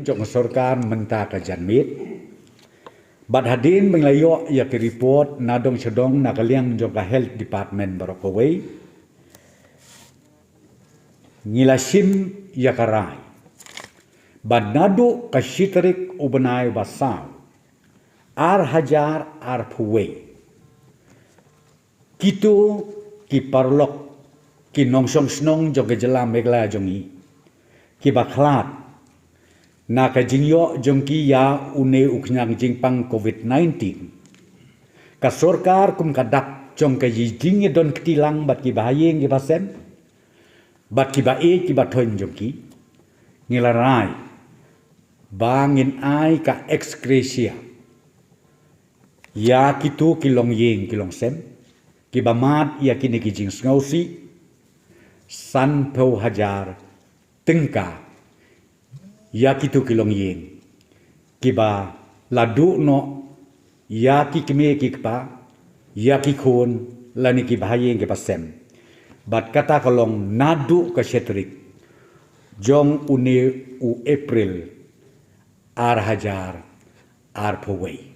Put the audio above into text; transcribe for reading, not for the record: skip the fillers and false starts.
Jong Sarkar menta ka janmit bad hadin menglayo ya ke report nadong sedong nakaliang jong ka health department barokowai ngilasim ya karai bad nadu ka shitrik ubenai basaw ar hajar ar puwei kitu ki parlok ki nongsong snong jong jela megla jongi ki baklat na ka jingyo jongki ya une uknyang jingpang COVID-19 ka Sarkar kum kadak jong ka jingye don ktilang bat ki bahayeng ki basem bat ki bae ki bathon jongki ngilarai bangin ai ka excretia ya kitu kilong yeng kilong sem ki bamat ya kini ki jing ngausi san peu hajar tengka ya kitu kilong yeng kiba ladu no ya ki kime ki kpa ya ki khon lani ki bahayeng ke pasem bat kata kolong nadu ka shetrik jong une u April ar hajar ar powei